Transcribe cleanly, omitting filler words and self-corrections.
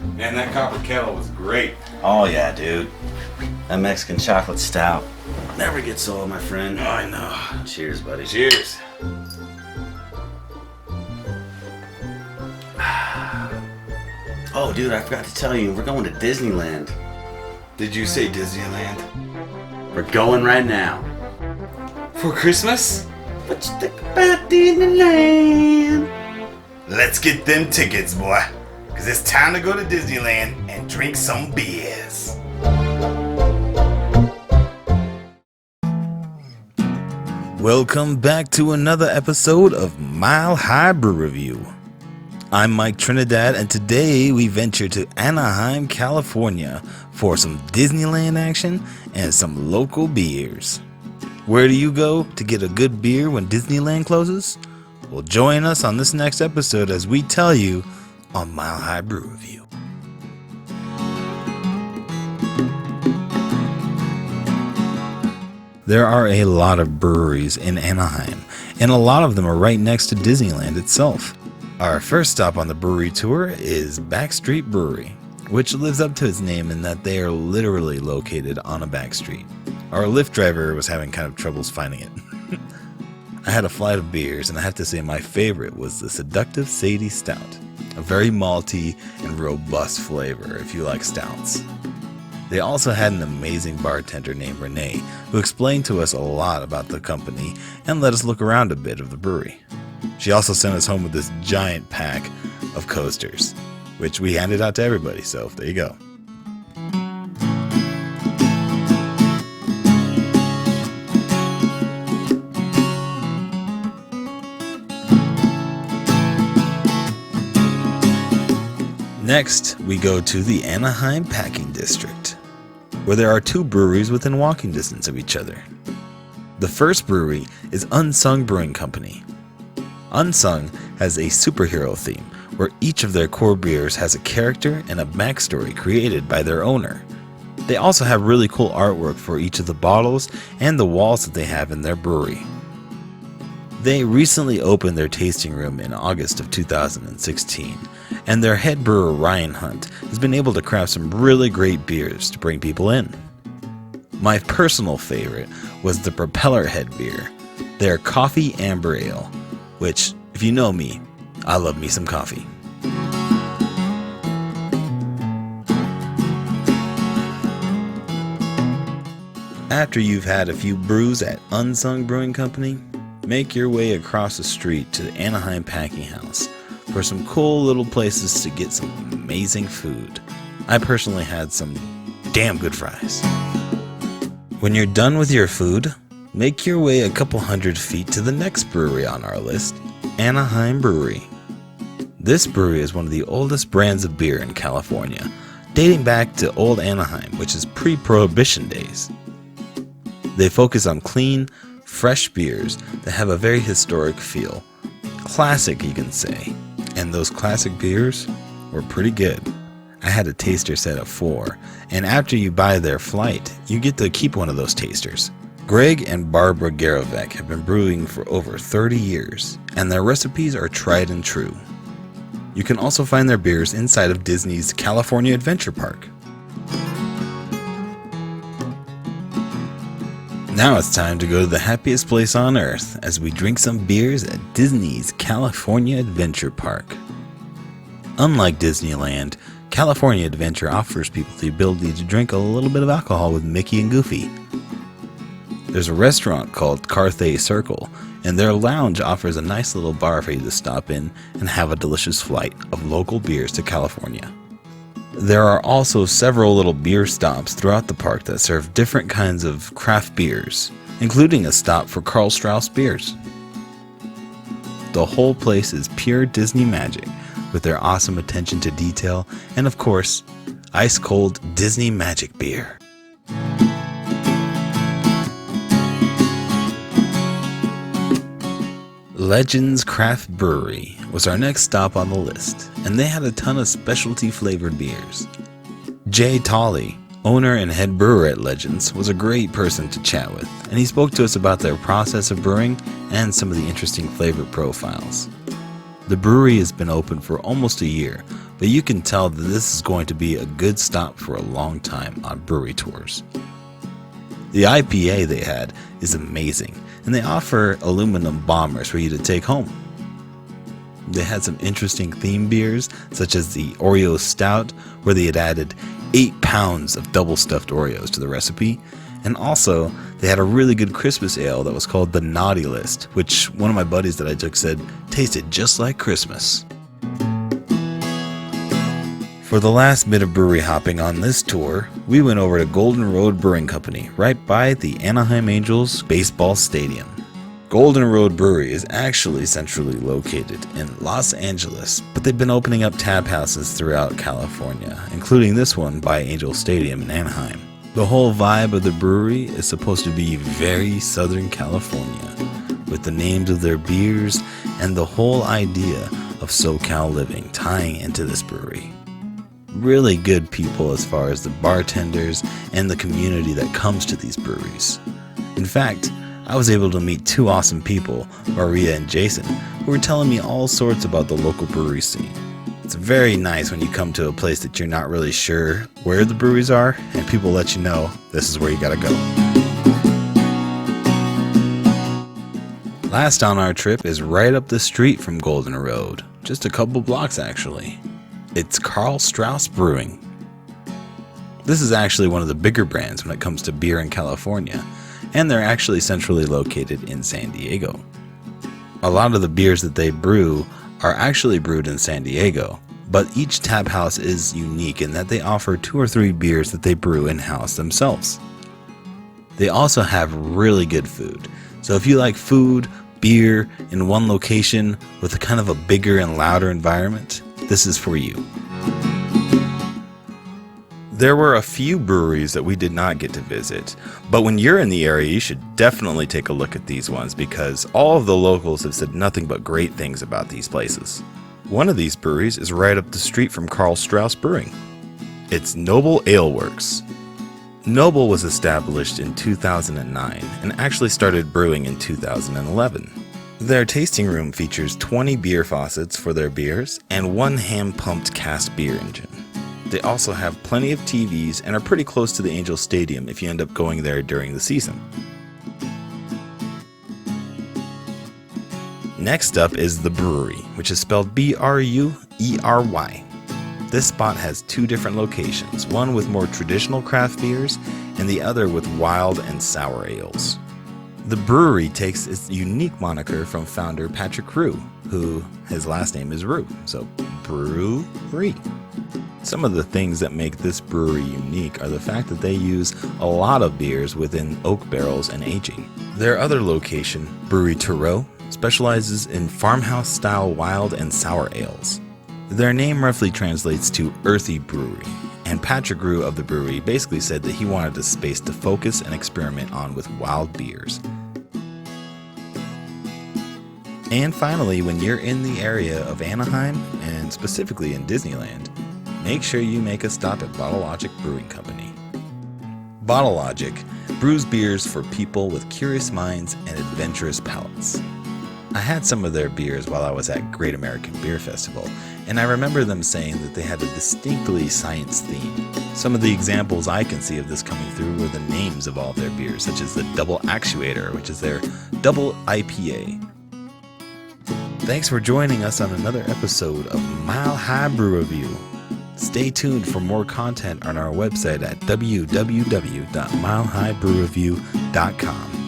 Man, that copper kettle was great. Oh yeah, dude. That Mexican chocolate stout never gets old, my friend. Oh, I know. Cheers, buddy. Cheers. Oh, dude, I forgot to tell you, we're going to Disneyland. Did you say Disneyland? We're going right now. For Christmas? What you think about Disneyland? Let's get them tickets, boy. Because it's time to go to Disneyland and drink some beers. Welcome back to another episode of Mile High Brew Review. I'm Mike Trinidad, and today we venture to Anaheim, California for some Disneyland action and some local beers. Where do you go to get a good beer when Disneyland closes? Well, join us on this next episode as we tell you on Mile High Brew Review. There are a lot of breweries in Anaheim, and a lot of them are right next to Disneyland itself. Our first stop on the brewery tour is Backstreet Brewery, which lives up to its name in that they are literally located on a back street. Our Lyft driver was having kind of troubles finding it. I had a flight of beers, and I have to say my favorite was the Seductive Sadie Stout, a very malty and robust flavor if you like stouts. They also had an amazing bartender named Renee, who explained to us a lot about the company and let us look around a bit of the brewery. She also sent us home with this giant pack of coasters, which we handed out to everybody, so there you go. Next, we go to the Anaheim Packing District, where there are two breweries within walking distance of each other. The first brewery is Unsung Brewing Company. Unsung has a superhero theme, where each of their core beers has a character and a backstory created by their owner. They also have really cool artwork for each of the bottles and the walls that they have in their brewery. They recently opened their tasting room in August of 2016, and their head brewer Ryan Hunt has been able to craft some really great beers to bring people in. My personal favorite was the Propeller Head beer, their Coffee Amber Ale, which, if you know me, I love me some coffee. After you've had a few brews at Unsung Brewing Company, make your way across the street to the Anaheim Packing House for some cool little places to get some amazing food. I personally had some damn good fries. When you're done with your food, make your way a couple hundred feet to the next brewery on our list, Anaheim Brewery. This brewery is one of the oldest brands of beer in California, dating back to Old Anaheim, which is pre-Prohibition days. They focus on clean, fresh beers that have a very historic feel. Classic, you can say. And those classic beers were pretty good. I had a taster set of 4, and after you buy their flight, you get to keep one of those tasters. Greg and Barbara Garovec have been brewing for over 30 years, and their recipes are tried and true. You can also find their beers inside of Disney's California Adventure Park. Now it's time to go to the happiest place on earth as we drink some beers at Disney's California Adventure Park. Unlike Disneyland, California Adventure offers people the ability to drink a little bit of alcohol with Mickey and Goofy. There's a restaurant called Carthay Circle, and their lounge offers a nice little bar for you to stop in and have a delicious flight of local beers to California. There are also several little beer stops throughout the park that serve different kinds of craft beers, including a stop for Karl Strauss beers. The whole place is pure Disney magic, with their awesome attention to detail and, of course, ice-cold Disney magic beer. Legends Craft Brewery was our next stop on the list, and they had a ton of specialty flavored beers. Jay Tolley, owner and head brewer at Legends, was a great person to chat with, and he spoke to us about their process of brewing and some of the interesting flavor profiles. The brewery has been open for almost a year, but you can tell that this is going to be a good stop for a long time on brewery tours. The IPA they had is amazing, and they offer aluminum bombers for you to take home. They had some interesting theme beers, such as the Oreo Stout, where they had added 8 pounds of double stuffed Oreos to the recipe, and also they had a really good Christmas ale that was called the Naughty List, which one of my buddies that I took said tasted just like Christmas. For the last bit of brewery hopping on this tour, we went over to Golden Road Brewing Company, right by the Anaheim Angels baseball stadium. Golden Road Brewery is actually centrally located in Los Angeles, but they've been opening up tap houses throughout California, including this one by Angel Stadium in Anaheim. The whole vibe of the brewery is supposed to be very Southern California, with the names of their beers and the whole idea of SoCal living tying into this brewery. Really good people as far as the bartenders and the community that comes to these breweries. In fact, I was able to meet 2 awesome people, Maria and Jason, who were telling me all sorts about the local brewery scene. It's very nice when you come to a place that you're not really sure where the breweries are, and people let you know this is where you gotta go. Last on our trip is right up the street from Golden Road, just a couple blocks actually. It's Karl Strauss Brewing. This is actually one of the bigger brands when it comes to beer in California, and they're actually centrally located in San Diego. A lot of the beers that they brew are actually brewed in San Diego, but each tap house is unique in that they offer 2 or 3 beers that they brew in-house themselves. They also have really good food, so if you like food, beer in one location with a kind of a bigger and louder environment, this is for you. There were a few breweries that we did not get to visit, but when you're in the area, you should definitely take a look at these ones because all of the locals have said nothing but great things about these places. One of these breweries is right up the street from Karl Strauss Brewing. It's Noble Ale Works. Noble was established in 2009 and actually started brewing in 2011. Their tasting room features 20 beer faucets for their beers and 1 hand-pumped cast beer engine. They also have plenty of TVs and are pretty close to the Angel Stadium if you end up going there during the season. Next up is the Bruery, which is spelled B-R-U-E-R-Y. This spot has 2 different locations, one with more traditional craft beers and the other with wild and sour ales. The brewery takes its unique moniker from founder Patrick Roux, who his last name is Roux, so Bruery. Some of the things that make this brewery unique are the fact that they use a lot of beers within oak barrels and aging. Their other location, Brewery Tureau, specializes in farmhouse-style wild and sour ales. Their name roughly translates to earthy brewery, and Patrick Roux of the brewery basically said that he wanted a space to focus and experiment on with wild beers. And finally, when you're in the area of Anaheim, and specifically in Disneyland, make sure you make a stop at Bottle Logic Brewing Company. Bottle Logic brews beers for people with curious minds and adventurous palates. I had some of their beers while I was at Great American Beer Festival, and I remember them saying that they had a distinctly science theme. Some of the examples I can see of this coming through were the names of all of their beers, such as the Double Actuator, which is their double IPA. Thanks for joining us on another episode of Mile High Brew Review. Stay tuned for more content on our website at www.milehighbrewreview.com.